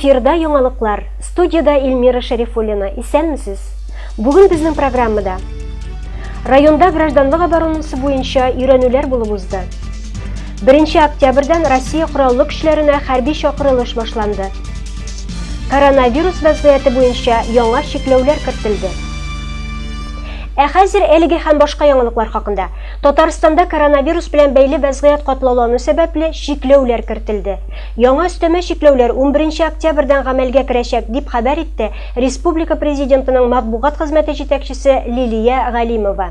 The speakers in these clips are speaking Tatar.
Эфирда яңалыклар. Студияда Эльмира Шәрифуллина. Исәнмесез? Бүген безнең программада районда гражданлык оборонасы буенча өйрәнүләр булып узды. 1 октябрьдән Россия кораллы көчләренә хәрби чакырылыш башланды. Коронавирус вазгыяте буенча яңа чикләүләр кертелде. Хәзер әлеге һәм башка яңалыклар хакында. Татарстанда коронавирус белән бәйле вазгыять катлаулану сәбәпле чикләүләр кертелде. Яңа өстәмә чикләүләр 11 октябрьдән гамәлгә керәчәк дип хәбәр итте Республика президентының матбугат хезмәте җитәкчесе Лилия Галимова.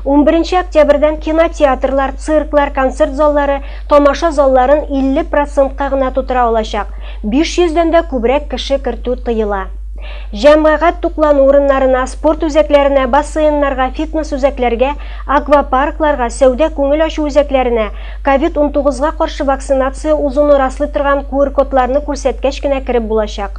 11 октябрьдән кинотеатрлар, цирклар, концерт заллары, тамаша залларын 50%-ка гына тутыра алачак. 500-дән дә күбрәк кеше кертү тыела. Җәмәгать туклану урыннарына, спорт үзәкләренә, бассейннарга, фитнес үзәкләргә, аквапаркларга, сәүдә күңел ачу үзәкләренә COVID-19-га каршы вакцинация узуны раслый торган QR-кодларны күрсәткәч кенә кереп булачак.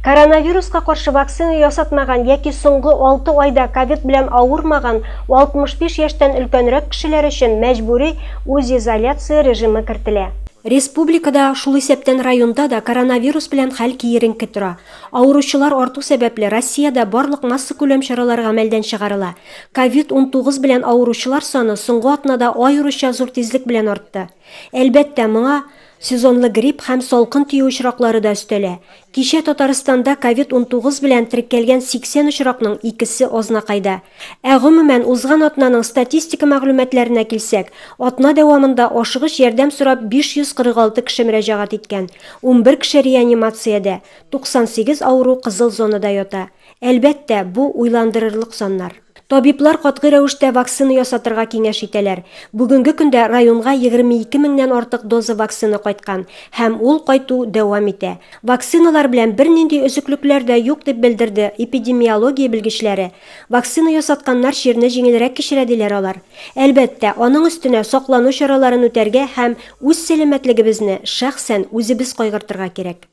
Коронавируска каршы вакцина ясатмаган яки соңгы 6 айда ковид белән авырмаган 65 яшьтән өлкәнрәк кешеләр өчен мәҗбүри үзизоляция режимы кертелә. Республикада шул исәптән районда да коронавирус белән хәл киеренке тора. Авыручылар арту сәбәпле Россиядә барлык масса күләм чаралары гамәлдән чыгарыла. COVID-19 белән авыручылар саны соңгы атнада аеруча зур тизлек белән артты. Әлбәттә, моңа сезонлы грипп һәм салкын тию очраклары да өстәлә. Кичә Татарстанда COVID-19 белән теркәлгән 80 очракның 2-се азнакайда. Гомумән узган атнаның статистика мәгълүматларына килсәк, атна дәвамында ашыгыч ярдәм сорап 546 кеше мөрәҗәгать иткән, 11 кеше реанимациядә, 98 авыру кызыл зонада ята. Әлбәттә, бу уйландырырлык саннар. Табиблар катгый рәвештә вакцина ясатырга киңәш итәләр. Бүгенге көндә районга 22 меңнән артык доза вакцина кайткан һәм ул кайту дәвам итә. Вакциналар белән бернинди өзеклекләр дә юк дип белдерде эпидемиология белгечләре. Вакцина ясатканнар чирне җиңелрәк кичерә диләр алар. Әлбәттә, аның өстенә саклану чараларын үтәргә һәм үз сәламәтлегебезне шәхсән үзебез кайгыртырга кирәк.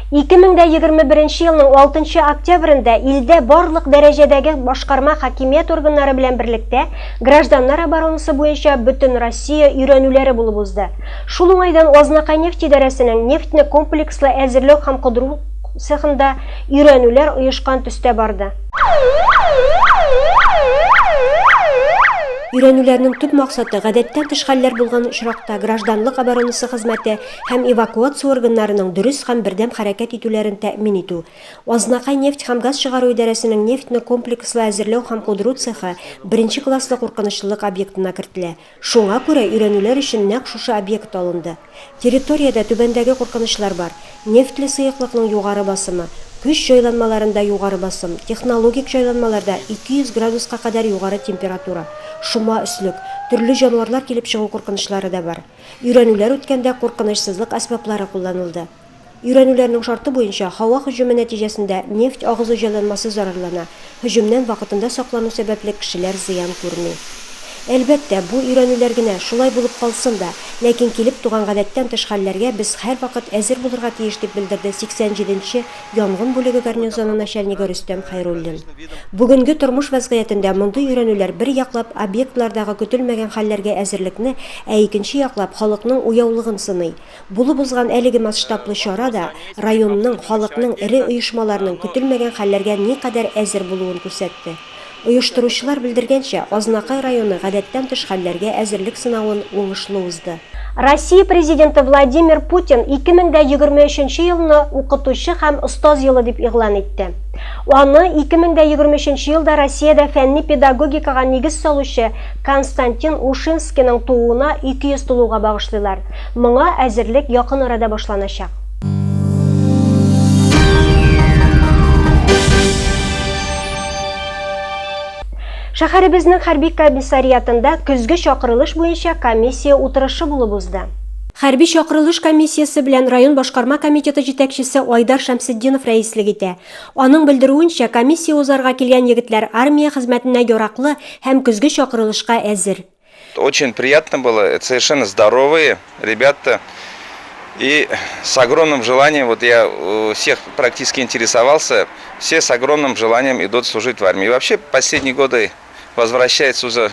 2021 елның 6 октябрендә илдә барлык дәрәҗәдәге башкарма хакимият органнары белән берлектә гражданнар оборонасы буенча бөтен Россия өйрәнүләре булып узды. Шул уңайдан Азнакай нефть идарәсенең нефтьне комплекслы әзерләү һәм кудыру цехында өйрәнүләр оешкан төстә барды. Өйрәнүләрнең төп максаты гадәттән тыш хәлләр булган очракта гражданлык оборонасы хезмәте һәм эвакуация органнарының дөрес һәм бердәм хәрәкәт итүләрен тәэмин итү. Азнакай нефть һәм газ чыгару идарәсенең нефтьне комплекслы әзерләү һәм кудыру цехы 1 класслы куркынычлылык объектына кертелә. Шуңа күрә өйрәнүләр өчен нәкъ шушы объект алынды. Территориядә түбәндәге куркынычлар бар: нефтле сыеклыкның югары басымы, көч җайланмаларында югары басым, технологик җайланмаларда 200 градуска кадәр югары температура, шума өслек, төрле җанварлар килеп чыгу куркынычлары да бар. Өйрәнүләр үткәндә куркынычсызлык әсбаплары кулланылды. Өйрәнүләрнең шарты буенча һава һөҗүме нәтиҗәсендә нефть агызу җайланмасы зарарлана. Һөҗүмнән вакытында саклану сәбәпле кешеләр зыян күрми. Әлбәттә, бу өйрәнүләр генә шулай булып калсын да, ләкин килеп туган гадәттән тыш хәлләргә без һәр вакыт әзер булырга тиеш дип белдерде 87-нче янгын бүлеге гарнизоны начальнигы Рөстәм Хәйруллин. Бүгенге тормыш вазгыятендә мондый өйрәнүләр бер яклап объектлардагы көтелмәгән хәлләргә әзерлекне, икенче яклап халыкның уяулыгын сыный. Булып узган әлеге масштаблы чара да районның, халыкның, ире оешмаларның көтелмәгән хәлләргә никадәр әзер булуын күрсәтте. Оештыручылар белдергәнчә, Азнакай районы гадәттән тыш хәлләргә әзерлек сынавын уңышлы узды. Россия президенты Владимир Путин 2023 елны укытучы һәм остаз елы дип игълан итте. Аны 2023 елда Россиядә фәнни педагогикага нигез салучы Константин Ушинскийның тууына 200 тулуга багышлыйлар. Моңа әзерлек якын арада башланачак. Шәһәребезнең хәрби комиссариатында көзге чакырылыш буенча комиссия утырышы булып узды. Хәрби чакырылыш комиссиясе белән район башкарма комитеты җитәкчесе Айдар Шәмсетдинов рәислек итә. Аның белдерүенчә, комиссия узарга килгән егетләр армия хезмәтенә яраклы һәм көзге чакырылышка әзер. Очень приятно было, это совершенно здоровые ребята. И с огромным желанием, вот я всех практически интересовался, все с огромным желанием идут служить в армии. И вообще последние годы возвращается уже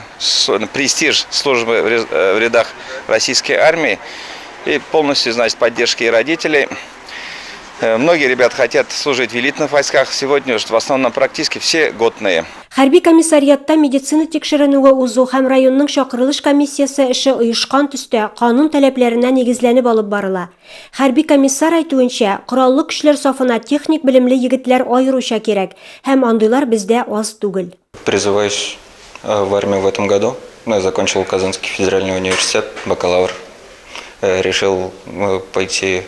престиж службы в рядах российской армии и полностью, значит, поддержки родителей. Многие ребят хотят служить в элитных войсках. Сегодня уж в основном практически все годные. Хәрби комиссариатта медицина тикшеренүгә узу һәм районның чакырылыш комиссиясе эше оешкан төстә канун таләпләренә нигезләнеп алып барыла. Хәрби комиссар әйтүенчә, кораллы көчләр сафына техник белемле егетләр аеруча кирәк һәм андыйлар бездә аз түгел. Призываюсь в армию в этом году. Я закончил Казанский федеральный университет, бакалавр. Решил пойти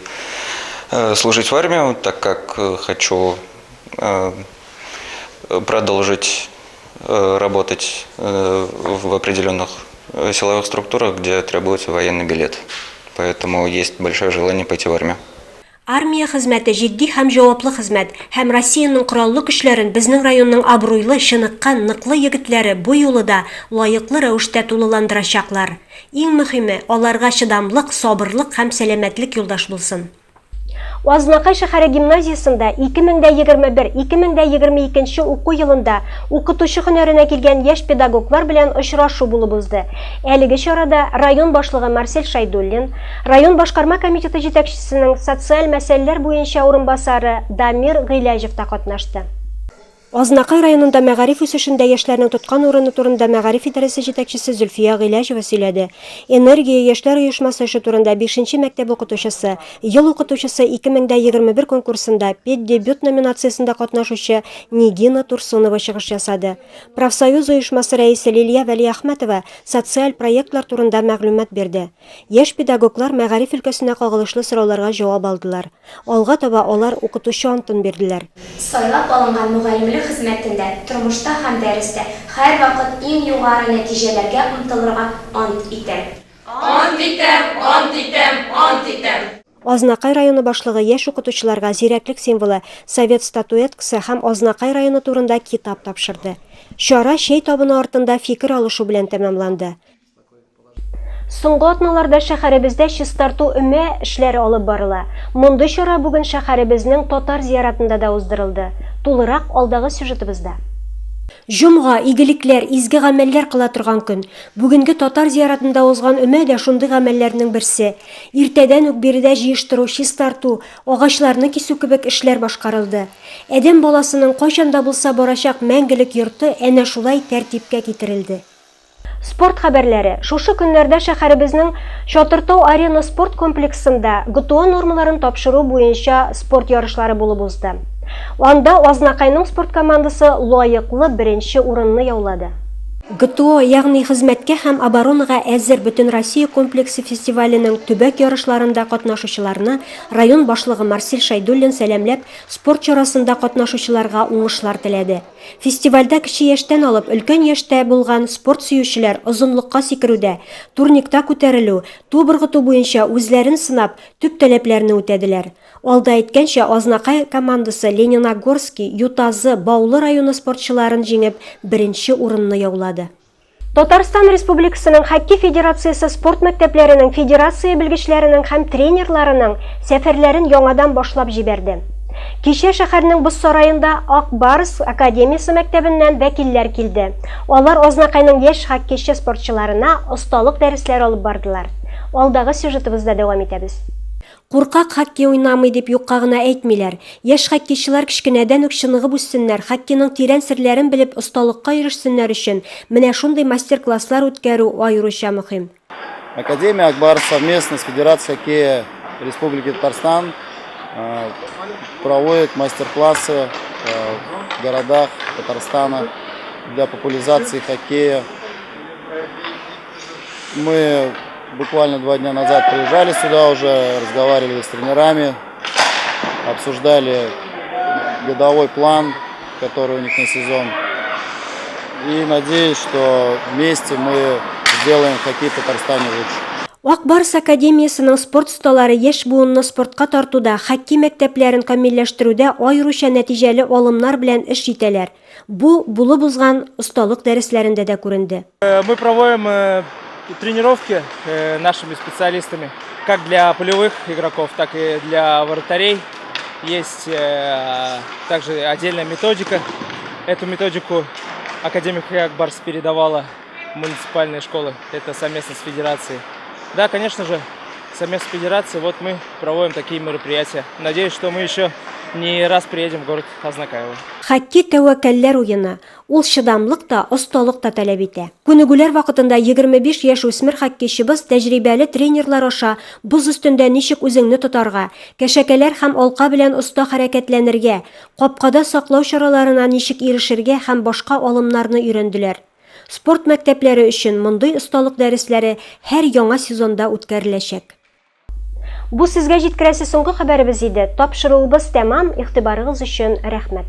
служить в армию, так как хочу продолжить работать в определенных силовых структурах, где требуется военный билет. Поэтому есть большое желание пойти в армию. Армия хезмәте җитди һәм җаваплы хезмәт һәм Россиянең кораллы көчләрен безнең районның абруйлы, чыныккан, ныклы егетләре бу юлы да лаеклы рәвештә тулыландырачаклар. Иң мөһиме, аларга чыдамлык, сабырлык һәм сәламәтлек юлдаш булсын. Азнакай шәһәре гимназиясында 2021-2022 уку елында укытучы һөнәренә килгән яшь педагоглар белән очрашу булып узды. Әлеге чарада район башлыгы Марсель Шайдуллин, район башкарма комитеты җитәкчесенең социаль мәсьәләләр буенча урынбасары Дамир Гыйләҗев та катнашты. Азнакай районында мәгариф үсешендә яшьләрнең тоткан урыны турында мәгариф идарәсе җитәкчесе Зөлфия Гыйләҗева сөйләде. Энергия яшьләр оешмасы эше турында 5-нче мәктәп укытучысы, ел укытучысы 2021 конкурсында педдебют номинациясында катнашучы Нигина Турсунова чыгыш ясады. Профсоюз оешмасы рәисе Лилия Вәлиәхмәтова социаль проектлар турында мәгълүмат бирде. Яшь педагоглар мәгариф өлкәсенә кагылышлы сорауларга җавап алдылар. Алга таба алар укытучы антын бирделәр. Сайлап алынган мөгаллимлек хезмәтендә, тормышта һәм дәрестә һәр вакыт иң югары нәтиҗәләргә омтылырга ант итәм. Ант итәм, ант итәм, ант итәм. Азнакай районы башлыгы яшь укытучыларга зирәклек символы Совет статуэткасы һәм Азнакай районы турында китап тапшырды. Чара чәй табыны артында фикер алышу белән тәмамланды. Соңгы атналарда шәһәребездә чистарту өмә эшләре алып барыла. Мондый чара бүген шәһәребезнең татар зияратында да уздырылды. Тулырак алдагы сюжетыбызда. Җомга, игелекләр, изге гамәлләр кыла торган көн. Бүгенге татар зияратында узган өмә дә шундый гамәлләрнең берсе. Иртәдән үк биредә җыештыру, чистарту, агачларны кисү кебек эшләр башкарылды. Әдәм баласының кайчанда булса барачак мәңгелек йорты әнә шулай тәртипкә китерелде. Спорт хәбәрләре. Шушы көннәрдә шәһәребезнең Чатыртау арена спорт комплексында ГТО нормаларын тапшыру буенча спорт ярышлары булып узды. Анда Азнакайның спорт командасы лаеклы беренче урынны яулады. ГТО, ягъни хезмәткә һәм оборонага әзер бөтен Россия комплексы фестиваленең төбәк ярышларында катнашучыларны район башлыгы Марсель Шайдуллин сәламләп, спорт чарасында катнашучыларга уңышлар теләде. Фестивальдә кече яшьтән алып өлкән яшьтә булган спорт сөючеләр озынлыкка сикерүдә, турникта күтәрелү, ту быргыту буенча үзләрен сынап, төп таләпләрне үтәделәр. Алда әйткәнчә, Азнакай командасы Лениногорский, Ютазы, Баулы районы спортчыларын җиңеп, беренче урынны яулады. Татарстан Республикасының Хоккей федерациясе спорт мәктәпләренең, федерация белгечләренең һәм тренерларының сәфәрләрен яңадан башлап җибәрде. Кичә шәһәрнең Боз сараенда Ак Барс академиясе мәктәбеннән вәкилләр килде. Алар Азнакайның яшь хоккейчы спортчыларына осталык дәресләр алып бардылар. Алдагы сюжетыбызда дәвам итәбез. Куркак хоккей уйнамый дип юкка гына әйтмиләр. Яшь хоккейчылар кичкенәдән үк чыныгып үссеннәр, хоккейның тирән серләрен белеп осталыкка ирешсеннәр өчен менә шундый мастер-класслар үткәрү аеруча мөһим. Академия Ак Барс совместно с Федерацией хоккея Республики Татарстан проводит мастер-классы в городах Татарстана для популяризации хоккея. Мы буквально 2 дня назад приезжали сюда уже, разговаривали с тренерами, обсуждали годовой план, который у них на сезон. И надеюсь, что вместе мы сделаем хоккей в Татарстане лучше. Ак Барс академиясының спорт осталары яшь буынны спортка тартуда, хоккей мәктәпләрен камилләштерүдә аеруча нәтиҗәле алымнар белән эш итәләр. Бу булып узган осталык дәресләрендә дә күренде. Мы проводим тренировки нашими специалистами, как для полевых игроков, так и для вратарей. Есть также отдельная методика. Эту методику академик Ак Барс передавала муниципальные школы. Это совместно с федерацией. Да, конечно же, совместно с федерацией, вот мы проводим такие мероприятия. Надеюсь, что мы еще не раз приедем в город Азнакаево. Хоккей тәвәккәлләр уены. Ул шыдамлык та, осталык та таләп итә. Күнегүләр вакытында 25 яшь үсмер хоккейчыбыз тәҗрибәле тренерлар аша боз өстендә ничек үзеңне тотарга, кәшәкәләр һәм алка белән оста хәрәкәтләнергә, капкада саклау чараларына ничек ирешергә һәм башка алымнарны өйрәнделәр. Спорт мәктәпләре өчен мондый осталык дәресләре һәр яңа сезонда үткәреләчәк. Бу сезгә җиткерәсе соңгы хәбәребез иде. Тапшыруыбыз тәмам, игътибарыгыз өчен рәхмәт.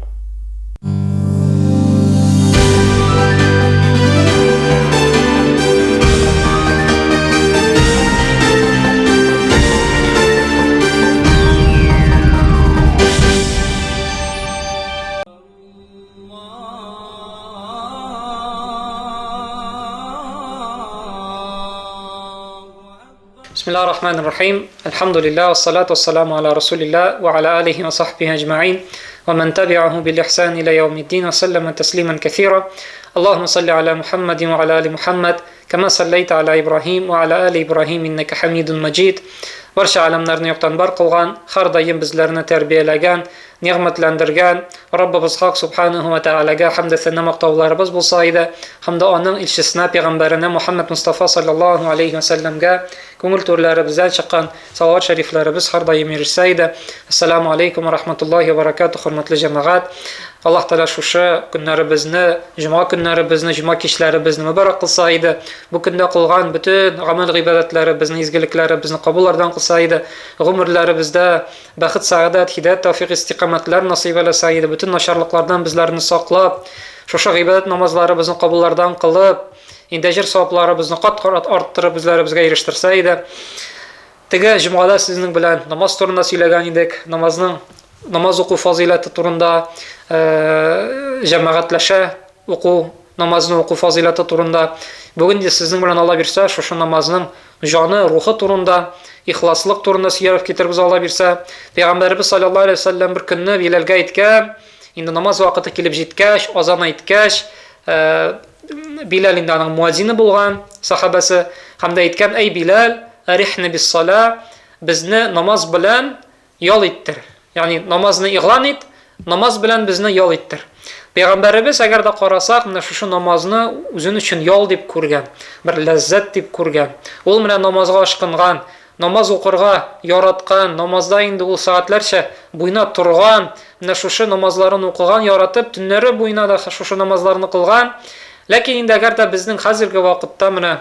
بسم الله الرحمن الرحيم الحمد لله والصلاة والسلام على رسول الله وعلى آله وصحبه أجمعين ومن تبعه بالإحسان إلى يوم الدين وسلم تسليما كثيرا اللهم صل على محمد وعلى آل محمد كما صليت على إبراهيم وعلى آل إبراهيم إنك حميد مجيد Barcha alamlarni yo'qdan bor qilgan, har doim bizlarni tarbiyalagan, ne'matlantirgan Rabbimiz Haq subhanahu va taolaga hamd sana maqtovlarimiz bo'lsa edi, hamda uning elchisina payg'ambarina Muhammad Mustafa sallallohu alayhi va sallamga ko'ngil to'rlarimizdan chiqqan salovat shariflarimiz har doim erishsa edi. Assalomu alaykum va rahmatullohi va barakatuh, hurmatli jamoat. Alloh taolo shu kunlarimizni, juma kunlarimizni, juma kechlarimizni muborak qilsa edi. Bu kunda qilgan butun amal ibodatlarimizni, izgiliklarimizni qabullardan qilsa edi. Umrlarimizda baxt, saodat, hidoyat, tavfiq, istiqomatlar nasib etsa edi. Butun nosharliklardan bizlarni saqlab, shu ibodat namozlarimizni qabullardan qilib, indajir savoblarimizni qat-qat orttirib bizlarimizga erishtirsa edi. Tega jumada sizning bilan namoz turida söylagan edik. Namoz o'quv fazilati turida jamoatlasha namozni o'quv fazilati turida bugun sizning bilan Alloh bersa shu namozning joni, ruhi turida, ixloslik turida siyarib ketirib Alloh bersa, payg'ambarimiz sallallohu alayhi vasallam bir kunni Bilalga aytgan, endi namoz vaqti kelib jetgach, azon aytgach, Bilal indaning muazzini bo'lgan sahobasi hamda aytgan: "Ey Bilal, arihni bis-sola, bizni namoz bilan yo'l ettir." Ya'ni namozni i'lon et, namoz bilan bizni yo'l ettir. Payg'ambarimiz agarda qarasak, mana shu namozni o'zini uchun yo'l deb ko'rgan, bir lazzat deb ko'rgan. U bilan namozga oshqingan, namoz o'qirga yaratgan, namozda endi u soatlarcha bo'yna turgan, mana shu namozlarni o'qigan, yaratib, tunlari bo'ynada shu namozlarni qilgan. Lekin endi agarda bizning hozirgi vaqtda mana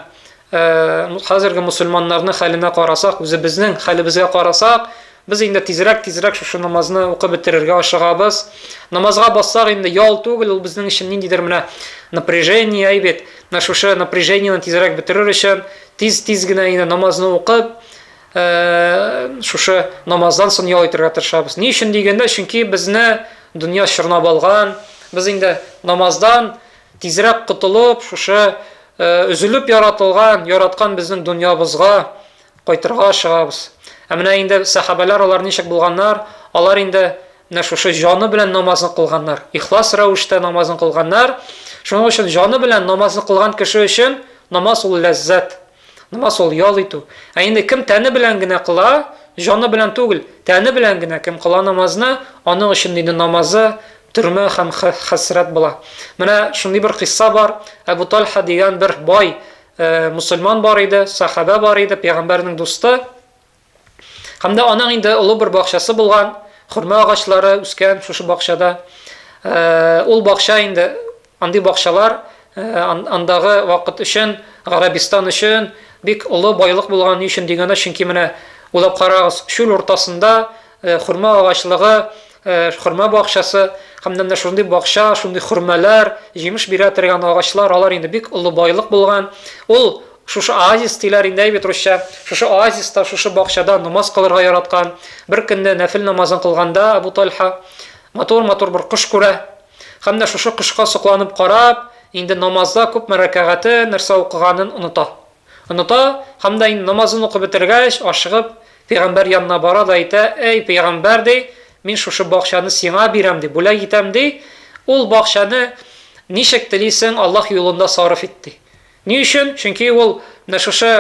hozirgi musulmonlarning halini qarasak, o'zi bizning halimizga qarasak, biz endi tezroq shu namozni o'qib bitirishga oshig'amiz. Namozga bossak endi yo'l tugul, u bizning uchun nindidir mana напряжение aybet. Mana shu напряжениeni tezroq bitirish uchun tez-tezgina endi namozni o'qib, shu namozdan so'ng yo'l etirga tirishamiz. Ni uchun deganda, chunki bizni dunyo shirnab olgan, biz endi namozdan tezroq qutulib, shu üzülüp yaratgan bizning dunyomizga qaytirga oshig'amiz. Amina endi sahabalar ular nechak bo'lganlar, ular endi shu joni bilan namozni qilganlar, ixlos ravishda namozni qilganlar. Shuning uchun joni bilan namozni qilgan kishi uchun namoz ul lazzat, namoz ul yo'l etu. Endi kim tani bilangina qila, joni bilan tugul, tani bilangina kim qila namozni, uning uchun endi namozi turma ham hasrat bo'la. Mana shunday bir qissa bor. Abu Talha degan bir boy musulmon bor edi, sahaba bor edi, payg'ambarning do'sti. Hamda uning endi ulug' bir bog'chasi bo'lgan, xurmo og'ochlari o'sgan shu bog'chada. Ul bog'cha endi andi bog'chalar andag'i vaqt uchun, Arabiston uchun bek ulug' boylik bo'lgani uchun deganda, chunki mana ulab qarag'iz, shu o'rtasida xurmo og'ochligi, xurmo bog'chasi, hamda shunday bog'cha, shunday xurmalar, yemish bera turgan og'ochlar, ular endi bek ulug' boylik bo'lgan. Ul shu oazis tilarida aytib turishcha, shu oazisda shu bog'chada namoz qilirga yaratgan. Bir kunda nafil namozini qilganda Abu Talha motor bir qush ko'ra. Hamda shu qushga suqlanib qarab, endi namozda ko'p marakag'ati narsa o'qiganini unuta. Hamda endi namozini o'qib bitirgach, oshig'ib payg'ambar yoniga boradi, ayta: "Ey payg'ambar, de, men shu bog'chani senga beram deb bo'lay etam de. Ul bog'chani nechak tilaysan Alloh yo'lida sarf etdi." Ni uchun? Chunki u shu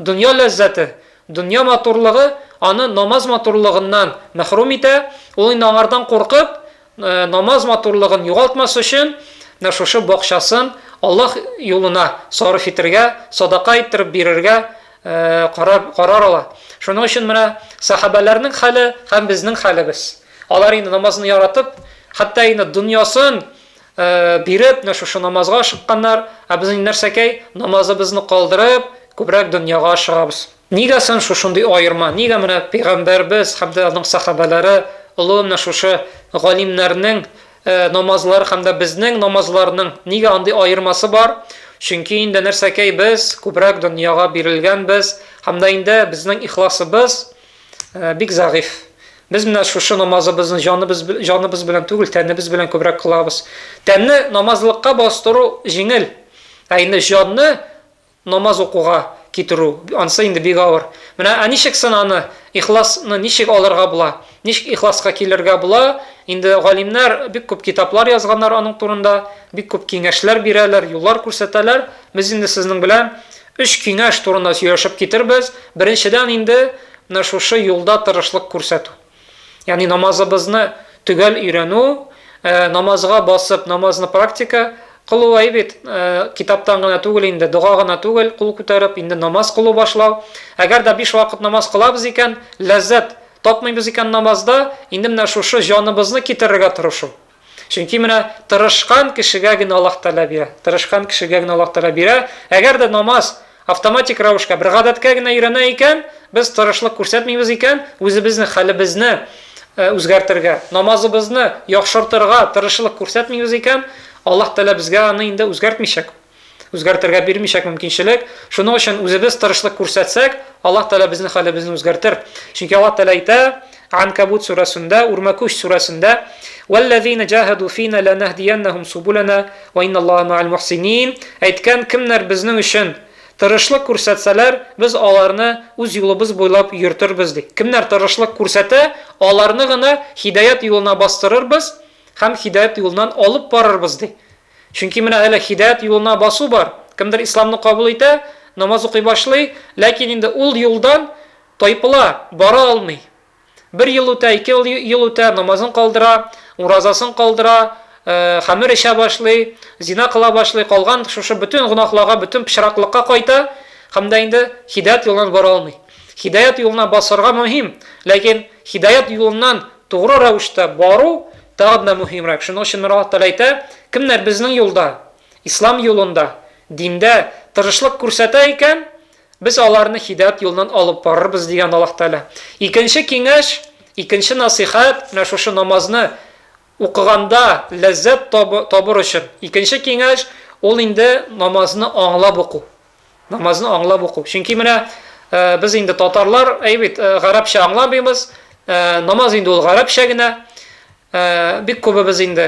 dunyo lazzati, дөнья матурлыгы аны намаз матурлыгыннан мәхрүм итә. Ул инде аңардан куркып, намаз матурлыгын югалтмас өчен шушы бакчасын Аллаһ юлына сарыф итәргә, садака иттереп бирергә карар ала. Шуның өчен менә сахабаларның хәле һәм безнең хәлебез. Алар инде намазны яратып, хәтта инде дөньясын биреп, шушы намазга чыкканнар, ә без инде нәрсәкәй намазыбызны калдырып, күбрәк дөньяга чыгабыз. Нигә соң шушындый аерма? Нигә менә пәйгамбәрбез һәм дә аның сахабалары, улы менә шушы галимнәрнең намазлары һәм дә безнең намазларның нигә андый аермасы бар? Чөнки инде нәрсәкәй без күбрәк дөньяга бирелгәнбез, һәм дә инде безнең ихласыбыз бик зәгыйф. Biz менә шушы намазыбызны җаныбыз белән түгел, тәнебез белән күбрәк кылабыз. Тәнне намазлыкка бастыру җиңел, ә инде җанны намаз укуга китерү ансы инде бик авыр. Менә ничек аны ихласны ничек алырга була? Ничек ихласка килергә була? Инде галимнәр бик күп китаплар язганнар аның турында, бик күп киңәшләр бирәләр, юллар күрсәтәләр. Без инде сезнең белән 3 киңәш турында сөйләшеп китербез. Беренчедән инде менә шушы юлда тырышлык күрсәтү. Ягъни намазыбызны төгәл өйрәнү, намазга басып, намазны практика кылу бит китаптан гына түгел, инде дуга гына түгел, кул күтәреп инде намаз кылу башлау. Әгәр дә 5 вакыт намаз кылабыз икән, ләззәт тапмыйбыз икән намазда, инде менә шушы җаныбызны китерергә тырышу. Чөнки менә тырышкан кешегә генә Аллаһ Тәала бирә. Тырышкан кешегә генә Аллаһ Тәала бирә. Әгәр дә намаз автоматик рәвешкә, бер гадәткә генә өйрәнә икән, без тырышлык күрсәтмибез икән, үзебезнең хәлебезне үзгәртергә, намазыбызны яхшыртырга тырышлык күрсәтмибез икән, Аллаһ Тәала безгә аны инде үзгәртмичәк. Үзгәртергә бирмичәк мөмкинчелек. Шуның өчен үзебез тырышлык күрсәтсәк, Аллаһ Тәала безнең хәлебезне үзгәртер. Чөнки Аллаһ Тәала әйтә Анкабут сурасында, Урмакуш сурасында: "Валлазина джахаду фина ланахдияннахум субулана ва инналлаха ма'ал мухсинин." Әйткән кемнәр безнең өчен тырышлык күрсәтсәләр, без аларны үз юлыбыз буйлап йөртербез ди. Кемнәр тырышлык күрсәтә, аларны гына хидаят юлына бастырырбыз һәм хидаят юлынан алып барырбыз ди. Чөнки менә әле хидаят юлына басу бар. Кемдер исламны кабул итә, намаз укый башлый, ләкин инде ул юлдан тайпыла, бара алмый. 1 ел үтә, 2 ел үтә, намазын калдыра, уразасын калдыра, хәмер эчә башлый, зина кыла башлый, калган шушы бүтән гынахларга, бүтән пычраклыкка кайта, һәм дә инде хидаят юлынан бара алмый. Хидаят юлына басырга мөһим, ләкин хидаят юлыннан тугры рәвештә бару тагын да мөһимрәк. Шуның өчен Аллаһ Тәала әйтә, кемнәр безнең юлда, ислам юлында, диндә тырышлык күрсәтә икән, biz аларны хидаят юлынан алып барырбыз дигән Аллаһ Тәала. Икенче киңәш, икенче насихат, менә шушы намазны укыганда ләззәт табыр өчен. Икенче киңәш, ул инде намазны аңлап уку. Намазны аңлап уку. Чөнки менә без инде татарлар, әйбит, гарәпчә аңламыйбыз. Намаз инде ул гарәпчә генә. Бик күбебез инде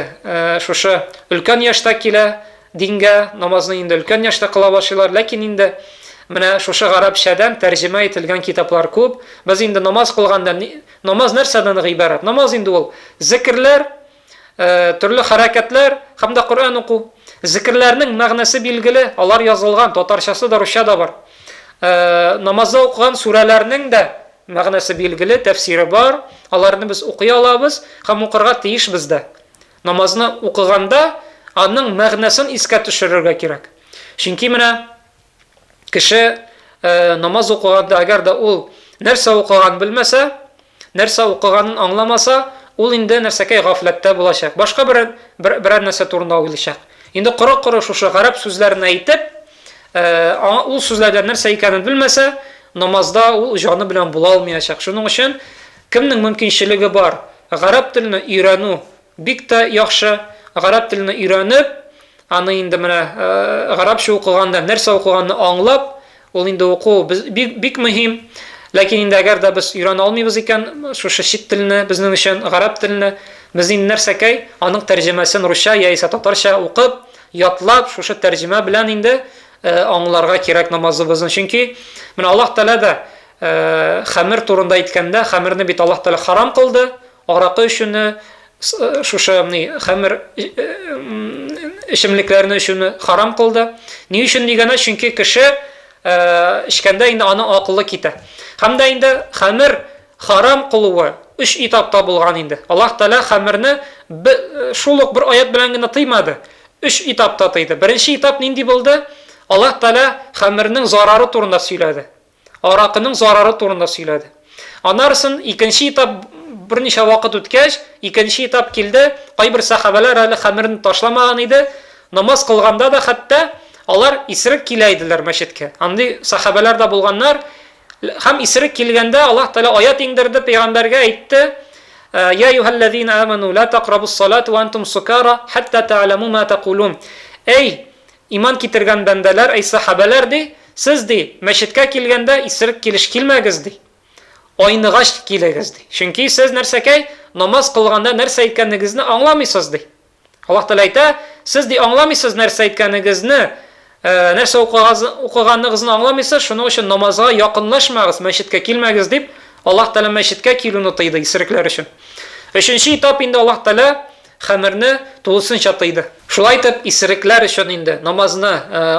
шушы өлкән яшьтә килә дингә, намазны инде өлкән яшьтә кыла башлыйлар, ләкин инде менә шушы гарәпчәдән тәрҗемә ителгән китаплар күп. Без инде намаз кылганда, намаз нәрсәдән гыйбарәт? Намаз инде ул зикрләр, төрле хәрәкәтләр һәм дә Коръән уку. Зикрләрнең мәгънәсе билгеле, алар язылган, татарчасы да, русча да бар. Намазда укыган сүрәләрнең дә мәгънәсе билгеле, тәфсире бар. Аларны без укый алабыз һәм укырга тиеш бездә. Намазны укыганда аның мәгънәсен искә төшерергә кирәк. Чөнки менә кеше намаз укыганда, әгәр дә ул нәрсә укыган белмәсә, нәрсә укыганын аңламаса, ул инде нәрсәкәй гафләттә булачак. Башка берәр нәрсә турында уйлыйчак. Инде коры-коры шушы гарәп сүзләрен әйтеп, ул сүзләрдән нәрсә икәнен белмәсә, намазда ул җаны белән була алмаячак. Шуның өчен кемнең мөмкинчелеге бар, гарәп телене өйрәнү бик тә яхшы. Гарәп телене өйрәнеп, аны инде менә гарәпчә укыганда, нәрсә укыганны аңлап, ул инде уку бик мөһим. Ләкин инде әгәр дә без өйрәнә алмыйбыз икән, шушы чит телене, безнең өчен гарәп телене, без инде нәрсәкәй аның тәрҗемәсен русча яисә татарча укып, ятлап, шушы тәрҗемә белән инде аңларга кирәк намазыбызны. Чөнки менә Аллаһ Тәала да хәмер турында әйткәндә, хәмерне бит Аллаһ Тәала харам кылды, аракы өчен, шушы хәмер эчемлекләрне өчен харам кылды. Ни өчен дигәндә, чөнки кеше эчкәндә инде аның акылы китә. Һәм дә инде хәмер харам кылуы 3 этапта булган инде. Аллаһ Таала хәмерне шул ук бер аят белән генә тыймады. 3 этапта тыйды. Беренче этап нинди булды? Аллаһ Таала хәмернең зарары турында сөйләде. Аракының зарары турында сөйләде. Анарсын икенче этап берничә вакыт үткәч, икенче этап килде. Кайбер сахабалар әле хәмерне ташламаган иде. Намаз кылганда да хәтта алар исерек килә иделәр мәчеткә. Андый сахабалар да булганнар. Һәм исерек килгәндә Аллаһ Таала аят иңдерде, пәйгамбәргә әйтте: "Я юхаллазина аману ла тaqrabus-салат ва антум сукара хатта ta'lamu ma taqulun." Эй, иман китергән бәндәләр, эй сахабалар ди, сез ди мәчеткә килгәндә исерек килеш килмәгез ди. Айныгач килегез ди. Чөнки сез нәрсәкәй намаз кылганда нәрсә әйткәнегезне аңламыйсыз ди. Аллаһ Таала әйтә, сез ди аңламыйсыз нәрсә әйткәнегезне, нәрсә укыганныгызны аңламыйсыз, шуның өчен намазга якынлашмагыз, мәчеткә килмәгез дип Аллаһ Таала мәчеткә килүне тыйды исерекләр өчен. Өченче этап инде Аллаһ Таала хәмерне тулысынча тыйды. Шулай итеп исерекләр өчен инде намазны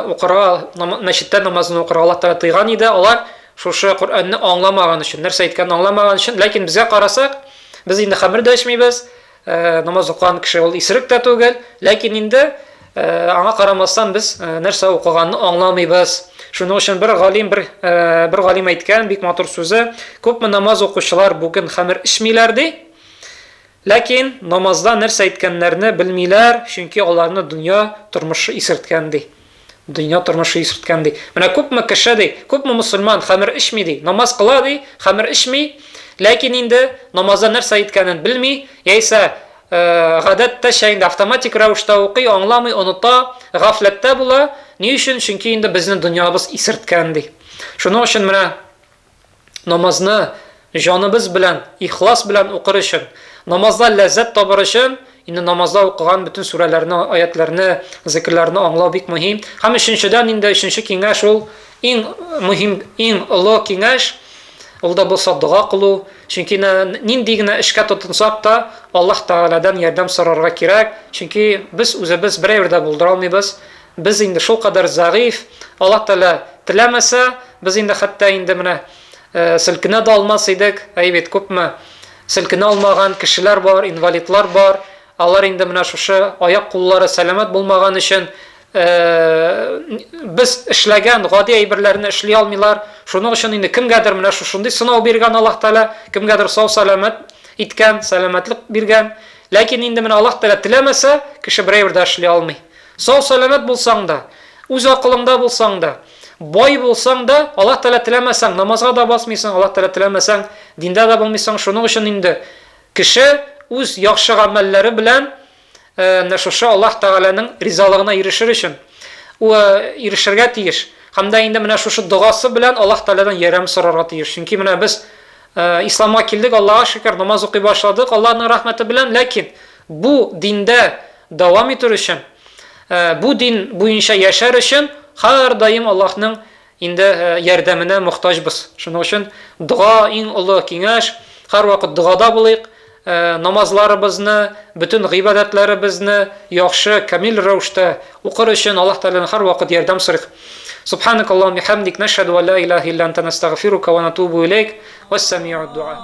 укырга, мәчеттә намазны укырга Аллаһ Таала тыйган иде. Алар шушы Куръанны аңламаган өчен, нәрсә әйткәнне аңламаган өчен, ләкин безгә карасак, без инде хәмер дә эчмибез, намаз укыган кеше ул исерек тә түгел, ләкин инде аңа карамастан без нәрсә укыганны аңламыйбыз. Шуның өчен бер галим әйткән бик матур сүзе: күпме намаз укучылар бүген хәмер эчмиләр ди, ләкин намазда нәрсә әйткәннәрне белмиләр, чөнки аларны дөнья тормышы исерткән ди. Дөнья тормышы исерткән ди. Менә күпме кеше ди, күпме мусульман хәмер эчми ди, намаз кыла ди, хәмер эчми, ләкин инде намазда нәрсә әйткәнен белми, яисә гадәттә шәйнде автоматик рәвештә укый, аңламый, оныта, гафләттә була. Ни өчен? Чөнки инде безнең дөньябыз исерткән ди. Шуның өчен менә намазны җаныбыз белән, ихлас белән укыр өчен, намазда ләззәт табыр өчен, инде намазда укыган бөтен сүрәләрне, аятларны, зикрләрне аңлау бик мөһим. Һәм өченчедән инде өченче киңәш ул иң мөһим, иң олы киңәш, ул да булса дуа кылу. Чөнки нинди генә эшкә тотынсак та Аллаһ Тааладан ярдәм сорарга кирәк. Чөнки без үзебез берәр дә булдыра алмыйбыз. Без инде шул кадәр зәгыйф. Аллаһ Таала теләмәсә, без инде хәтта инде менә селкенә дә алмас идек. Әйбет күпме селкенә алмаган кешеләр бар, инвалидлар бар. Алар инде менә шушы аяк куллары сәламәт булмаган өчен без эшләгән гади әйберләрне эшли алмыйлар. Шуның өчен инде кемгәдер менә шушындый сынау биргән Аллаһ Таала, кемгәдер сау сәламәт иткән, сәламәтлек биргән. Ләкин инде менә Аллаһ Таала теләмәсә, кеше берәр дә эшли алмый. Сау сәламәт булсаң да, үз акылыңда булсаң да, бай булсаң да, Аллаһ Таала теләмәсәң, намазга да басмыйсың, Аллаһ Таала теләмәсәң, диндә дә булмыйсың. Шуның өчен инде кеше үз яхшы гамәлләре белән шушы Аллаһ Тааланың ризалыгына ирешер өчен ирешергә тиеш. Һәм дә инде менә шушы дугасы белән Аллаһ Тааладан ярдәм сорарга тиеш. Чөнки менә без исламга килдек, Аллаһка шөкер, намаз укый башладык Аллаһның рәхмәте белән, ләкин бу диндә дәвам итер өчен, бу дин буенча яшәр өчен һәр даим Аллаһның инде ярдәменә мохтаҗбыз. Шуның өчен дуа иң олы киңәш, һәр вакыт дуада булыйк. Намазларыбызны, bütün гыйбадәтләребезне яхшы, камил рәвештә укыр өчен Аллаһ Тааладан һәр вакыт ярдәм сорыйк. Субханакаллаһумма бихамдик, нашһаду ва ла илаха илля анта, настагфирука ва натубу илейк. Вассами'уд дуа.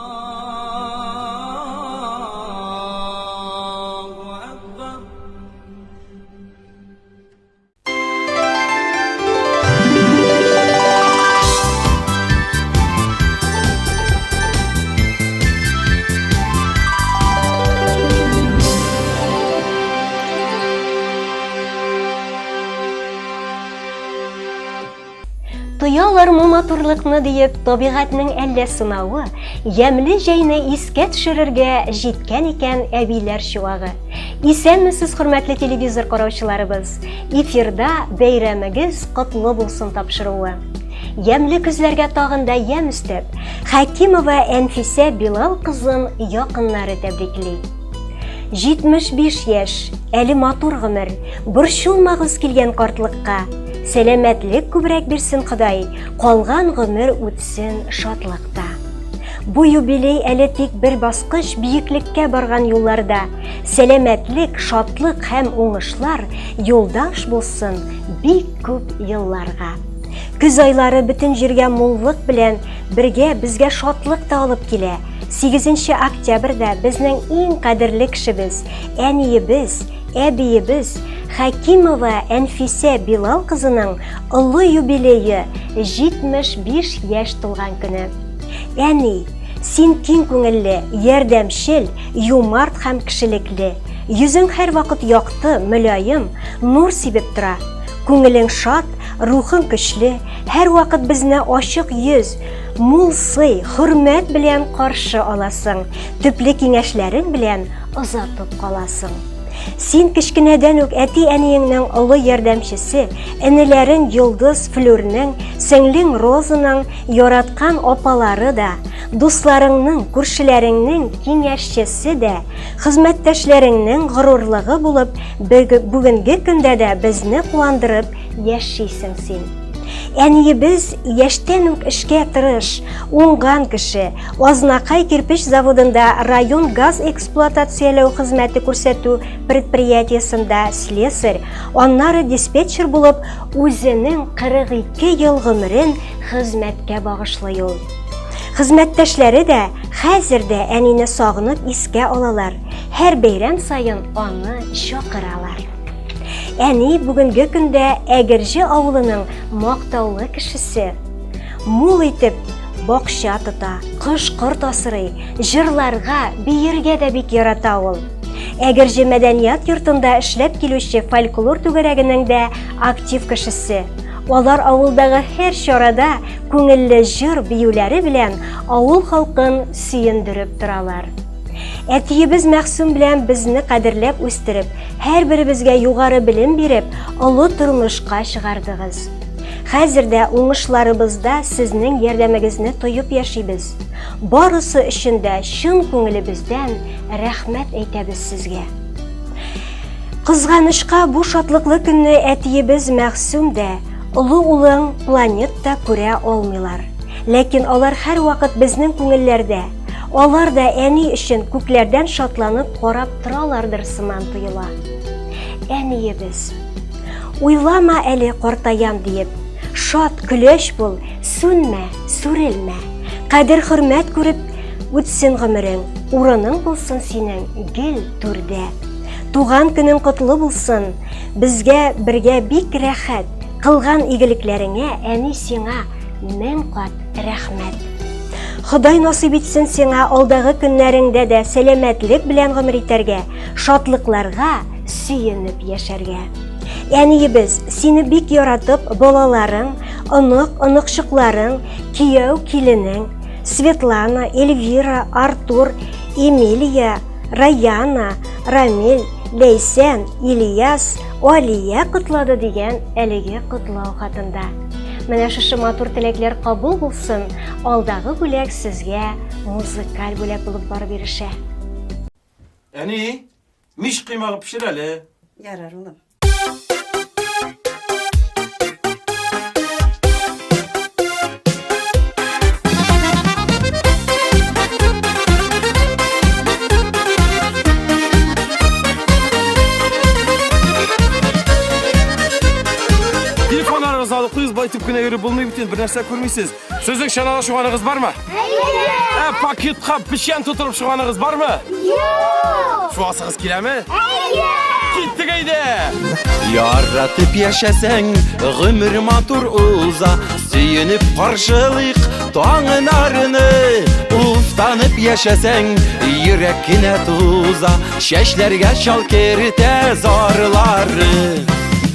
Тоялармы матурлыкны диеп, табигатьнең әллә сынавы, ямьле җәйне искә төшерергә җиткән икән әбиләр чуагы. Исәнмесез, хөрмәтле телевизор караучыларыбыз, эфирда бәйрәмегез котлы булсын тапшыруы. Ямьле күзләргә тагын да ям өстәп, Хәкимова Әнфисә Билал кызын якыннары тәбрикли. 75 яшь, әле матур гомер, борчылмагыз килгән картлыкка. Сәламәтлек күбрәк бирсен Ходай, калган гомер үтсен шатлыкта. Бу юбилей әле тик бер баскыч биеклеккә барган юлларда. Сәламәтлек, шатлык һәм уңышлар юлдаш булсын бик күп елларга. Көз айлары бүтін җиргә муллык белән бергә безгә шатлык та алып килә. 8 октябрьдә безнең иң кадерле кешебез, әниебез, әбиебез Хәкимова Әнфисә Билал кызының олы юбилее 75 яшь тулган көне. Әни, син киң күңелле, ярдәмчел, юмарт һәм кешелекле. Йөзең һәр вакыт якты, мөлаем, нур сибеп тора. Күңелең шат, рухың көчле, һәр вакыт безне ачык йөз, мул сый, хөрмәт белән каршы аласың. Төпле киңәшләрең белән озатып каласың. Син кечкенәдән үк әти-әниеңнең олы ярдәмчесе, энеләрең Йолдыз, Флүрнең, сеңлең Розаның яраткан апалары да, дусларыңның, күршеләреңнең киңәшчесе дә, хезмәттәшләреңнең горурлыгы булып, бүгенге көндә дә безне куандырып яшисең син. Әниебез яшьтән үк эшкә тырыш, уңган кеше, Азнакай кирпич заводында район газ эксплуатацияләү хезмәте күрсәтү предприятиесында слесарь, аннары диспетчер булып, үзенең 42 ел гомерен хезмәткә багышлый ул. Хезмәттәшләре дә хәзер дә әнине сагынып искә алалар. Һәр бәйрәм саен аны чакыралар. Әни бүгенге көндә Әгерҗе авылының мактаулы кешесе. Мул итеп бакча тота, кош-корт асрый, җырларга, биергә дә бик ярата ул. Әгерҗе мәдәният йортында эшләп килүче фольклор түгәрәгенең дә актив кешесе. Алар авылдагы һәр чарада күңелле җыр биюләре белән авыл халкын сөендереп торалар. Әтиебез Мәхсүм белән безне кадерләп үстереп, һәр беребезгә югары белем биреп, олы тормышка чыгардыгыз. Хәзер дә уңышларыбызда сезнең ярдәмегезне тоеп яшибез. Барысы өчен дә чын күңелебездән рәхмәт әйтәбез сезгә. Кызганычка бу шатлыклы көнне әтиебез Мәхсүм дә, олы улың Планетта күрә алмыйлар. Ләкин алар һәр вакыт безнең күңелләрдә. Алар да әни өчен күкләрдән шатланып карап торалардыр сыман тоела. Әниебез, уйлама әле картаям диеп, шат көләч бул, сүнмә, сүрелмә. Кадер хөрмәт күреп үтсен гомерең, урының булсын синең гел түрдә. Туган көнең котлы булсын, безгә бергә бик рәхәт, кылган игелекләреңә әни сиңа 1000 кат рәхмәт. Ходай насип итсен сиңа алдагы көннәреңдә дә сәламәтлек белән гомер итәргә, шатлыкларга сөенеп яшәргә. Әниебез, сине бик яратып, балаларың, онык-оныкчыкларың, кияү киленең, Светлана, Эльвира, Артур, Эмилия, Раяна, Рамиль, Лейсән, Ильяс, Алия котлады дигән әлеге котлау хатында. Менә шушы матур теләкләр кабул булсын, алдагы бүләк сезгә музыкаль бүләк булып барып ирешә. Әни, миш кыймагы пешер әле. Ярар, улым. Телефонlarınızı alıp kız baytıp güne yürü bulmayı bitin bir нәрсе көрмейсіз. Sözün şanala şuğanınız var mı? Hayır. Paketқа pişen tuturup şuğanınız var mı? Yok. Şuğasınız kile mi? Hayır. Gittik eyde. Yaratıp yaşasan ömür matur uza, süyünüp karşılık doğanın arını. Uftanıp yaşasan yürekine tuza, şeşlerge şal kerite zarları.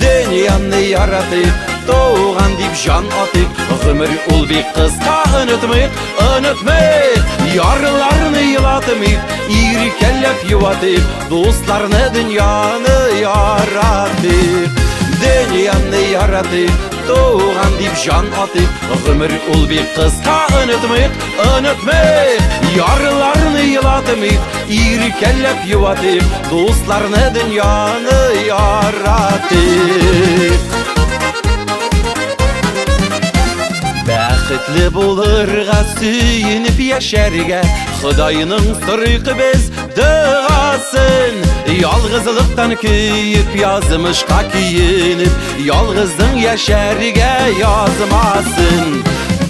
Dünyanı yaratıp doğan dip can atıp, ömür ul bir kızka unutmayıp, yarlarını yılatmayıp, iri kellep yuvatıp, dostlarını dünyanı yaratıp. Dünyanı yaratıp doğan dip can atıp, ömür ul bir kızka unutmayıp, yarlarını yılatmayıp, iri kellep yuvatıp, dostlarını dünyanı yaratıp. Бәхетле булырга, сөйенеп яшәргә, Худайның сырыгы без дога yaşamasın. Yalgızlıktan kıyıp yazmışka kiyinip yalgızın yaşarıga yazmasın.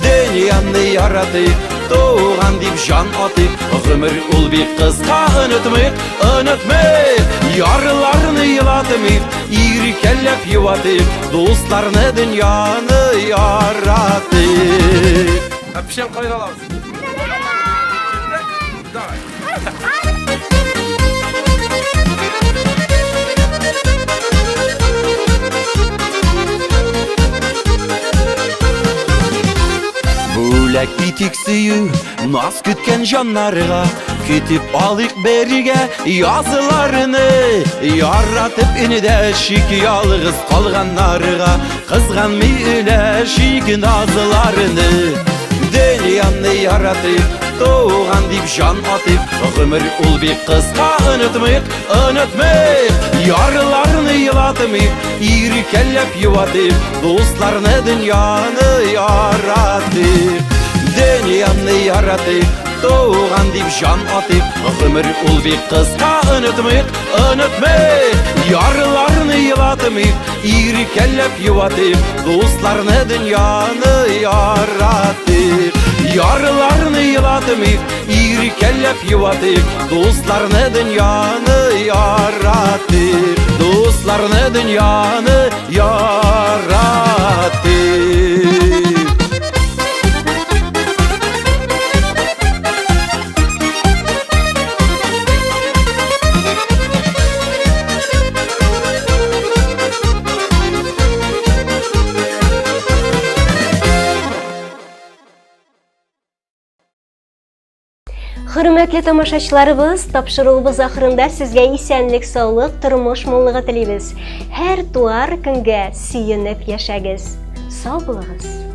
Dünyanı yaratıp doğan dip can atıp ömür ul bir kızga unutmayıp yarlarını yılatmayıp iri kellep yuvatıp dostlarını dünyanı yaratıp. Pişen koyun alamız. Bulak itik suyu naz kütken canlarga kütüp alık beriga yazılarını yaratıp inide şik yalğız kalganlarga kızgan mi ile şik nazlarını dünyanı yaratıp doğan dip can atıp ömür ul bir kızga unutmayıp yarlarını yılatmayıp iri kellep yuvatıp dostlarını dünyanı yaratıp dünyanı yaratıp doğan dip can atıp ömür ul bir kızga unutmayıp yarlarını yılatmayıp iri kellep yuvatıp dostlarını dünyanı yaratıp yarlarını yılatmayıp iri kellep yuvatıp dostlarını dünyanı yaratıp dostlarını dünyanı yaratıp. Hürmetli tamaşaçılarыбыз, tapşırığımız ahırında sizge isenlik, sağlık, turmuş mollыгы tileybiz. Her tuar günge süyünüp yaşagız. Sağ bulunuz.